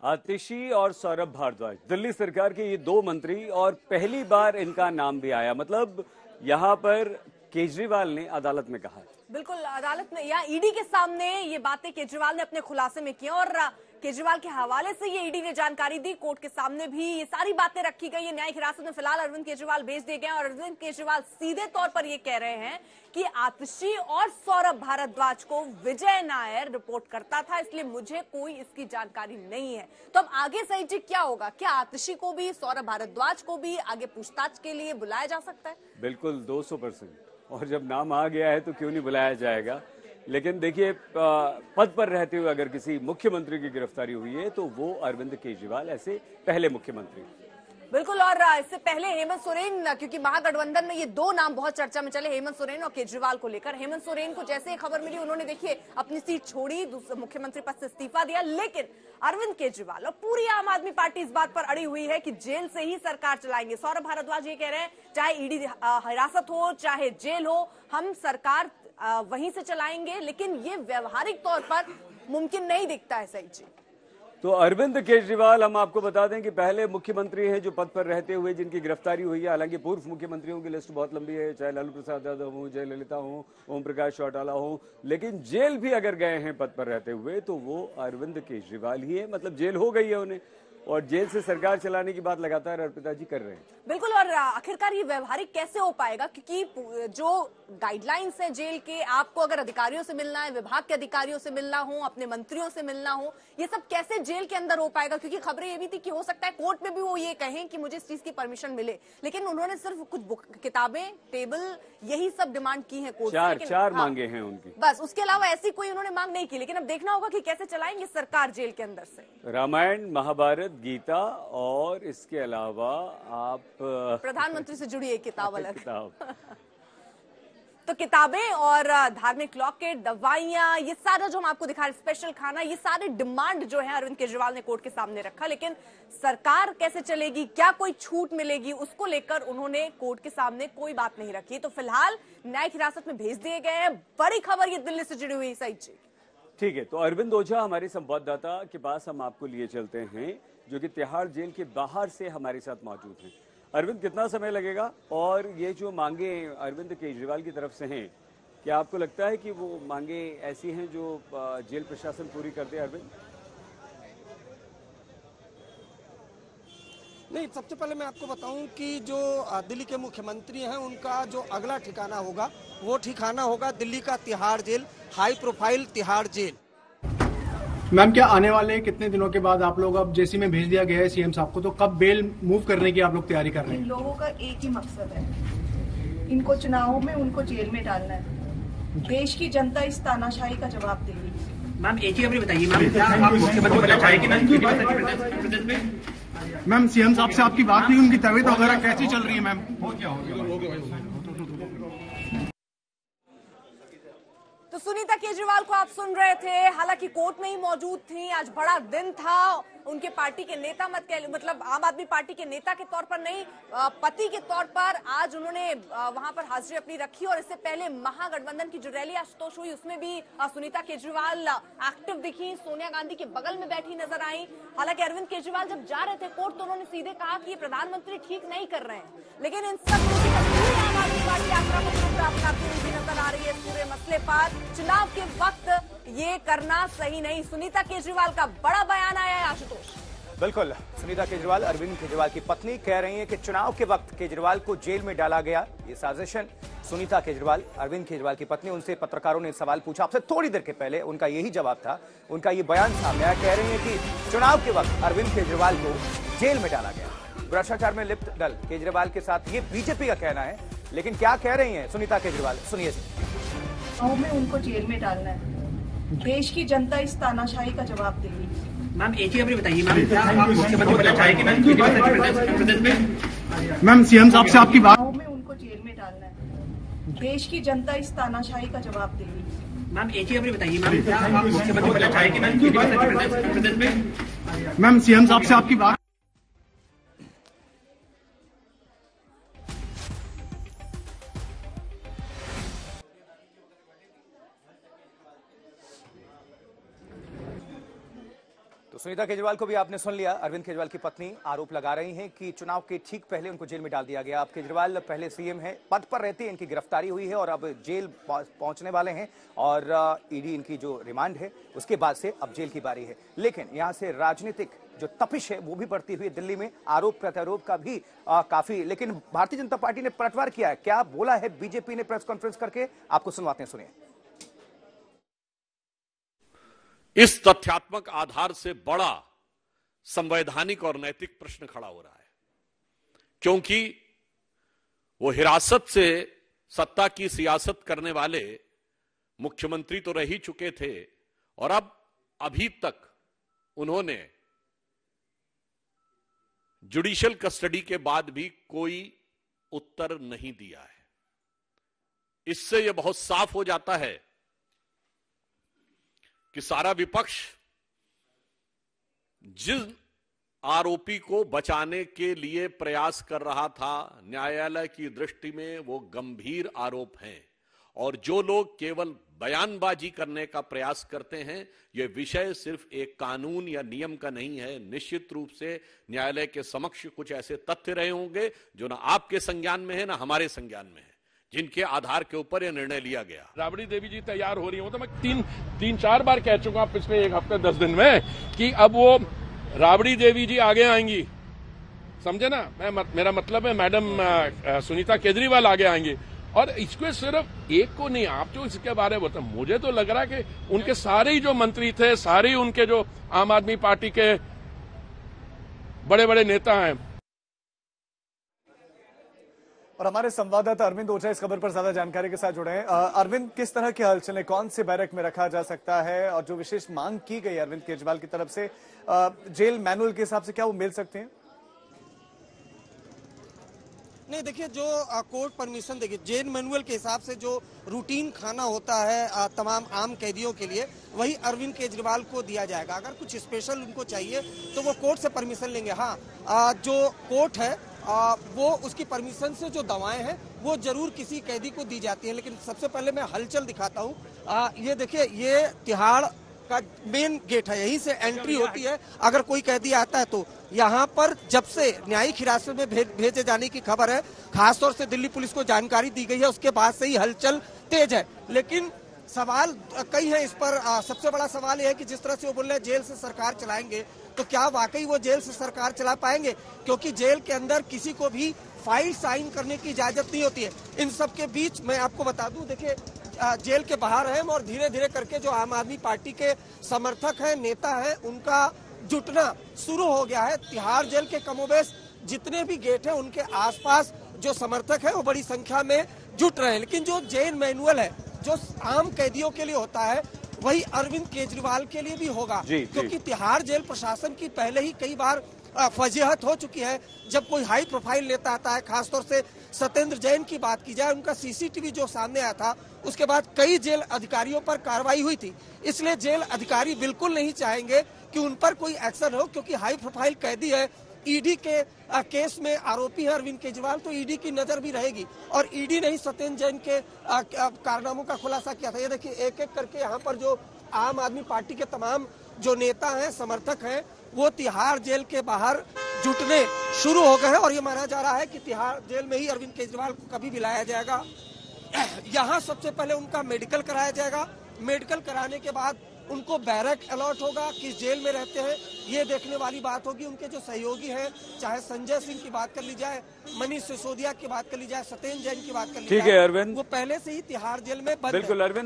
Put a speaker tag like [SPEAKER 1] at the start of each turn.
[SPEAKER 1] आतिशी और सौरभ भारद्वाज दिल्ली सरकार के ये दो मंत्री और पहली बार इनका नाम भी आया। मतलब यहाँ पर केजरीवाल ने अदालत में कहा।
[SPEAKER 2] बिल्कुल, अदालत में या ईडी के सामने ये बातें केजरीवाल ने अपने खुलासे में की और केजरीवाल के हवाले से ये ईडी ने जानकारी दी। कोर्ट के सामने भी ये सारी बातें रखी गई है। न्यायिक हिरासत में फिलहाल अरविंद केजरीवाल भेज दिए गए और अरविंद केजरीवाल सीधे तौर पर ये कह रहे हैं कि आतिशी और सौरभ भारद्वाज को विजय नायर रिपोर्ट करता था, इसलिए मुझे कोई इसकी जानकारी नहीं है। तो अब आगे सही जी क्या होगा? क्या आतिशी को भी सौरभ भारद्वाज को भी आगे पूछताछ के लिए बुलाया जा सकता है?
[SPEAKER 1] बिल्कुल 200%। और जब नाम आ गया है तो क्यों नहीं बुलाया जाएगा। लेकिन देखिए, पद पर रहते हुए अगर किसी मुख्यमंत्री की गिरफ्तारी हुई है तो वो अरविंद केजरीवाल ऐसे पहले मुख्यमंत्री।
[SPEAKER 2] बिल्कुल, और इससे पहले हेमंत सोरेन, क्योंकि महागठबंधन में ये दो नाम बहुत चर्चा में चले, हेमंत सोरेन और केजरीवाल को लेकर। हेमंत सोरेन को जैसे खबर मिली उन्होंने देखिए अपनी सीट छोड़ी, मुख्यमंत्री पद से इस्तीफा दिया। लेकिन अरविंद केजरीवाल और पूरी आम आदमी पार्टी इस बात पर अड़ी हुई है कि जेल से ही सरकार चलाएंगे। सौरभ भारद्वाज ये कह रहे हैं चाहे ईडी हिरासत हो चाहे जेल हो, हम सरकार वहीं से चलाएंगे, लेकिन ये व्यवहारिक तौर पर मुमकिन नहीं दिखता है। सही जी,
[SPEAKER 1] तो अरविंद केजरीवाल हम आपको बता दें कि पहले मुख्यमंत्री हैं जो पद पर रहते हुए जिनकी गिरफ्तारी हुई है। हालांकि पूर्व मुख्यमंत्रियों की लिस्ट बहुत लंबी है, चाहे लालू प्रसाद यादव हो, जयललिता हो, ओम प्रकाश चौटाला हो, लेकिन जेल भी अगर गए हैं पद पर रहते हुए तो वो अरविंद केजरीवाल ही है। मतलब जेल हो गई है उन्हें और जेल से सरकार चलाने की बात लगातार अर्पिता जी कर रहे हैं।
[SPEAKER 2] बिल्कुल, और आखिरकार ये व्यवहारिक कैसे हो पाएगा? क्योंकि जो गाइडलाइंस है जेल के, आपको अगर अधिकारियों से मिलना है, विभाग के अधिकारियों से मिलना हो, अपने मंत्रियों से मिलना हो, ये सब कैसे जेल के अंदर हो पाएगा? क्योंकि खबरें ये भी थी कि हो सकता है कोर्ट में भी वो ये कहें कि मुझे इस चीज की परमिशन मिले, लेकिन उन्होंने सिर्फ कुछ किताबें, टेबल, यही सब डिमांड की है कोर्ट से।
[SPEAKER 1] चार मांगे हैं उनकी,
[SPEAKER 2] बस उसके अलावा ऐसी कोई उन्होंने मांग नहीं की। लेकिन अब देखना होगा कि कैसे चलाएंगे सरकार जेल के अंदर से।
[SPEAKER 1] रामायण, महाभारत, गीता और इसके अलावा आप
[SPEAKER 2] प्रधानमंत्री से जुड़ी एक किताब अलग
[SPEAKER 1] किताब
[SPEAKER 2] तो किताबें और धार्मिक लॉकेट, दवाइयां, ये सारा जो हम आपको दिखा रहे, स्पेशल खाना, ये सारे डिमांड जो है अरविंद केजरीवाल ने कोर्ट के सामने रखा। लेकिन सरकार कैसे चलेगी, क्या कोई छूट मिलेगी, उसको लेकर उन्होंने कोर्ट के सामने कोई बात नहीं रखी। तो फिलहाल न्यायिक हिरासत में भेज दिए गए हैं। बड़ी खबर ये दिल्ली से जुड़ी हुई। सही जी,
[SPEAKER 1] ठीक है। तो अरविंद ओझा हमारे संवाददाता के पास हम आपको लिए चलते हैं, जो कि तिहाड़ जेल के बाहर से हमारे साथ मौजूद हैं। अरविंद, कितना समय लगेगा और ये जो मांगे अरविंद केजरीवाल की तरफ से हैं, क्या आपको लगता है कि वो मांगे ऐसी हैं जो जेल प्रशासन पूरी कर दे? अरविंद,
[SPEAKER 3] नहीं, सबसे पहले मैं आपको बताऊं कि जो दिल्ली के मुख्यमंत्री हैं उनका जो अगला ठिकाना होगा वो ठिकाना होगा दिल्ली का Tihar jail, high profile Tihar jail.
[SPEAKER 4] Ma'am, क्या आने वाले कितने दिनों के बाद आप लोग, अब जेसी में भेज दिया गया है सीएम साहब को, तो कब बेल मूव करने की आप लोग तैयारी कर रहे हैं?
[SPEAKER 5] इन लोगों का एक ही मकसद है, इनको चुनावों में उनको जेल में डालना है। देश की जनता इस तानाशाही का जवाब देगी।
[SPEAKER 6] मैम, एक ही खबर बताइए मैम, क्या आप मुख्यमंत्री बनना चाहेंगे
[SPEAKER 4] मैम? सीएम साहब से आपकी बात नहीं, उनकी तबीयत वगैरह कैसी चल रही है मैम? हो गया।
[SPEAKER 2] तो सुनीता केजरीवाल को आप सुन रहे थे, हालांकि कोर्ट में ही मौजूद थी। आज बड़ा दिन था उनके पार्टी के नेता, मतलब आम आदमी पार्टी के नेता के तौर पर नहीं, पति के तौर पर आज उन्होंने वहां पर हाजिरी अपनी रखी। और इससे पहले महागठबंधन की जो रैली आशुतोष हुई उसमें भी सुनीता केजरीवाल एक्टिव दिखी, सोनिया गांधी के बगल में बैठी नजर आई। हालांकि अरविंद केजरीवाल जब जा रहे थे कोर्ट तो उन्होंने सीधे कहा कि ये प्रधानमंत्री ठीक नहीं कर रहे हैं। लेकिन इन सब आम आदमी पार्टी आक्रामक रूप से अपनाती हुई नजर आ रही है। पूरे मसले पर चुनाव के वक्त ये करना सही नहीं। सुनीता केजरीवाल का बड़ा बयान आया है आशुतोष।
[SPEAKER 7] बिल्कुल, सुनीता केजरीवाल, अरविंद केजरीवाल की पत्नी, कह रही हैं कि चुनाव के वक्त केजरीवाल को जेल में डाला गया, ये साजिशन। सुनीता केजरीवाल, अरविंद केजरीवाल की पत्नी, उनसे पत्रकारों ने सवाल पूछा आपसे थोड़ी देर के पहले, उनका यही जवाब था, उनका ये बयान सामने आया। कह रही हैं कि चुनाव के वक्त अरविंद केजरीवाल को जेल में डाला गया। भ्रष्टाचार में लिप्त दल केजरीवाल के साथ, ये बीजेपी का कहना है। लेकिन क्या कह रही हैं सुनीता केजरीवाल, सुनिए।
[SPEAKER 5] में उनको जेल में डालना है, देश की जनता इस तानाशाही का जवाब देगी।
[SPEAKER 6] मैम, एक ही खबर बताइए मैम, क्या आप मुख्यमंत्री बनना चाहेंगे
[SPEAKER 4] मैम? सीएम साहब से आपकी बात
[SPEAKER 5] में उनको जेल में डालना है, देश की जनता इस तानाशाही का जवाब देगी।
[SPEAKER 6] मैम, एक ही खबर बताइए मैम, क्या आप मुख्यमंत्री बनना चाहेंगे
[SPEAKER 4] मैम? सीएम साहब से आपकी बात
[SPEAKER 7] सुनीता केजरीवाल को भी आपने सुन लिया। अरविंद केजरीवाल की पत्नी आरोप लगा रही हैं कि चुनाव के ठीक पहले उनको जेल में डाल दिया गया। अब केजरीवाल पहले सीएम हैं, पद पर रहते हैं, इनकी गिरफ्तारी हुई है और अब जेल पहुंचने वाले हैं और ईडी इनकी जो रिमांड है उसके बाद से अब जेल की बारी है। लेकिन यहां से राजनीतिक जो तपिश है वो भी बढ़ती हुई दिल्ली में, आरोप प्रत्यारोप का भी काफी। लेकिन भारतीय जनता पार्टी ने पलटवार किया है। क्या बोला है बीजेपी ने प्रेस कॉन्फ्रेंस करके, आपको सुनवाते हैं, सुनिए।
[SPEAKER 8] इस तथ्यात्मक आधार से बड़ा संवैधानिक और नैतिक प्रश्न खड़ा हो रहा है, क्योंकि वो हिरासत से सत्ता की सियासत करने वाले मुख्यमंत्री तो रह ही चुके थे और अब अभी तक उन्होंने जुडिशियल कस्टडी के बाद भी कोई उत्तर नहीं दिया है। इससे यह बहुत साफ हो जाता है कि सारा विपक्ष जिन आरोपी को बचाने के लिए प्रयास कर रहा था, न्यायालय की दृष्टि में वो गंभीर आरोप हैं और जो लोग केवल बयानबाजी करने का प्रयास करते हैं, ये विषय सिर्फ एक कानून या नियम का नहीं है। निश्चित रूप से न्यायालय के समक्ष कुछ ऐसे तथ्य रहे होंगे जो ना आपके संज्ञान में है ना हमारे संज्ञान में है, जिनके आधार के ऊपर यह निर्णय लिया गया।
[SPEAKER 9] राबड़ी देवी जी तैयार हो रही हो तो मैं तीन चार बार कह चुका हूं पिछले एक हफ्ते 10 दिन में कि अब वो राबड़ी देवी जी आगे आएंगी, समझे ना। मेरा मतलब है मैडम सुनीता केजरीवाल आगे आएंगी और इसको सिर्फ एक को नहीं, आप जो इसके बारे में बताओ, मुझे तो लग रहा है कि उनके सारे ही जो मंत्री थे, सारे उनके जो आम आदमी पार्टी के बड़े बड़े नेता हैं।
[SPEAKER 7] और हमारे संवाददाता अरविंद ओझा इस खबर पर ज्यादा जानकारी के साथ जुड़े हैं। अरविंद, किस तरह की हलचल है, कौन से बैरक में रखा जा सकता है और जो विशेष मांग की गई अरविंद केजरीवाल की तरफ से जेल मैनुअल के हिसाब से क्या वो मिल सकते हैं?
[SPEAKER 3] नहीं, देखिए, जो कोर्ट परमिशन देखिए, जेल मैनुअल के हिसाब से जो रूटीन खाना होता है तमाम आम कैदियों के लिए, वही अरविंद केजरीवाल को दिया जाएगा। अगर कुछ स्पेशल उनको चाहिए तो वो कोर्ट से परमिशन लेंगे। हाँ, जो कोर्ट है वो उसकी परमिशन से जो दवाएं हैं वो जरूर किसी कैदी को दी जाती हैं। लेकिन सबसे पहले मैं हलचल दिखाता हूँ। ये देखिए, ये तिहाड़ का मेन गेट है, यहीं से एंट्री होती है। अगर कोई कैदी आता है तो यहाँ पर जब से न्यायिक हिरासत में भेजे जाने की खबर है, खासतौर से दिल्ली पुलिस को जानकारी दी गई है, उसके बाद से ही हलचल तेज है। लेकिन सवाल कई है इस पर। सबसे बड़ा सवाल यह है कि जिस तरह से वो बोल रहे हैं जेल से सरकार चलाएंगे, तो क्या वाकई वो जेल से सरकार चला पाएंगे? क्योंकि जेल के अंदर किसी को भी फाइल साइन करने की इजाजत नहीं होती है। इन सब के बीच मैं आपको बता दूं, देखिए, जेल के बाहर हैं और धीरे धीरे करके जो आम आदमी पार्टी के समर्थक हैं, नेता हैं, उनका जुटना शुरू हो गया है। तिहाड़ जेल के कमोबेश जितने भी गेट हैं उनके आसपास जो समर्थक है वो बड़ी संख्या में जुट रहे हैं। लेकिन जो जेल मैनुअल है जो आम कैदियों के लिए होता है, वही अरविंद केजरीवाल के लिए भी होगा। क्योंकि तिहाड़ जेल प्रशासन की पहले ही कई बार फजीहत हो चुकी है। जब कोई हाई प्रोफाइल नेता आता है, खासतौर से सत्येंद्र जैन की बात की जाए, उनका सीसीटीवी जो सामने आया था, उसके बाद कई जेल अधिकारियों पर कार्रवाई हुई थी। इसलिए जेल अधिकारी बिल्कुल नहीं चाहेंगे कि उन पर कोई एक्शन हो, क्योंकि हाई प्रोफाइल कैदी है, ईडी के केस में आरोपी है अरविंद केजरीवाल, तो ईडी की नजर भी रहेगी। और ईडी ने ही सत्येंद्र जैन के कारनामों का खुलासा किया था। ये देखिए, एक एक करके यहाँ पर जो आम आदमी पार्टी के तमाम जो नेता हैं, समर्थक हैं, वो तिहाड़ जेल के बाहर जुटने शुरू हो गए हैं और ये माना जा रहा है कि तिहाड़ जेल में ही अरविंद केजरीवाल को कभी भी लाया जाएगा। यहाँ सबसे पहले उनका मेडिकल कराया जाएगा। मेडिकल कराने के बाद उनको बैरक अलॉट होगा, किस जेल में रहते हैं ये देखने वाली बात होगी। उनके जो सहयोगी हैं, चाहे संजय सिंह की बात कर ली जाए, मनीष सिसोदिया की बात कर ली जाए, सत्येंद्र जैन की बात कर ली जाए,
[SPEAKER 1] ठीक है अरविंद,
[SPEAKER 3] वो पहले से ही तिहाड़ जेल में बंद है।
[SPEAKER 1] बिल्कुल अरविंद।